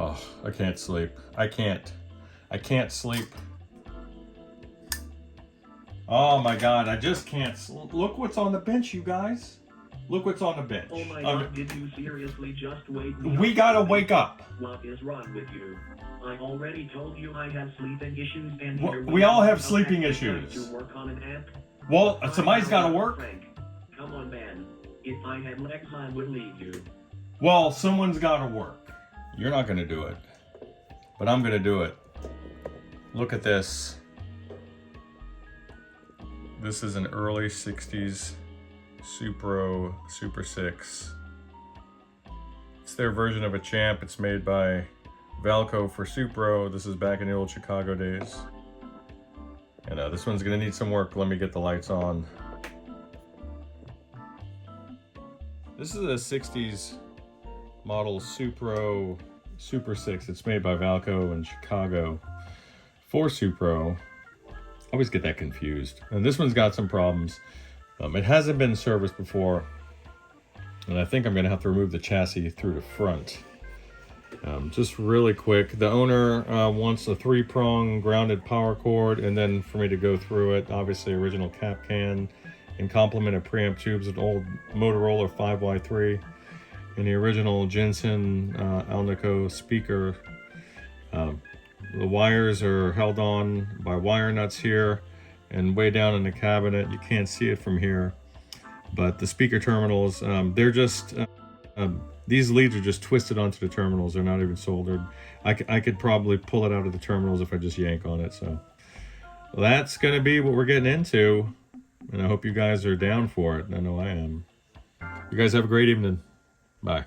Oh, I can't sleep. I can't sleep. Oh my God, I just can't. Look what's on the bench, you guys. Look what's on the bench. Oh my God, did you seriously just wake me up? We gotta wake up. What is wrong with you? I already told you I have sleeping issues and we all have sleeping issues. To work on an app. Well, somebody's gotta work. Frank, come on, man. If I had legs, I would leave you. Well, someone's gotta work. You're not gonna do it, but I'm gonna do it. Look at this. This is an early 60s Supro Super 6. It's their version of a Champ. It's made by Valco for Supro. This is back in the old Chicago days. And this one's gonna need some work. Let me get the lights on. This is a 60s model Supro Super 6. It's made by Valco in Chicago for Supro. I always get that confused. And this one's got some problems. It hasn't been serviced before, and I think I'm gonna have to remove the chassis through the front. Just really quick, the owner wants a 3-prong grounded power cord, and then for me to go through it, obviously original cap can, and complement of preamp tubes, an old Motorola 5Y3, and the original Jensen Alnico speaker. The wires are held on by wire nuts here, and way down in the cabinet, you can't see it from here, but the speaker terminals, they're just, these leads are just twisted onto the terminals. They're not even soldered. I could probably pull it out of the terminals if I just yank on it. So that's gonna be what we're getting into, and I hope you guys are down for it. I know I am. You guys have a great evening. Bye.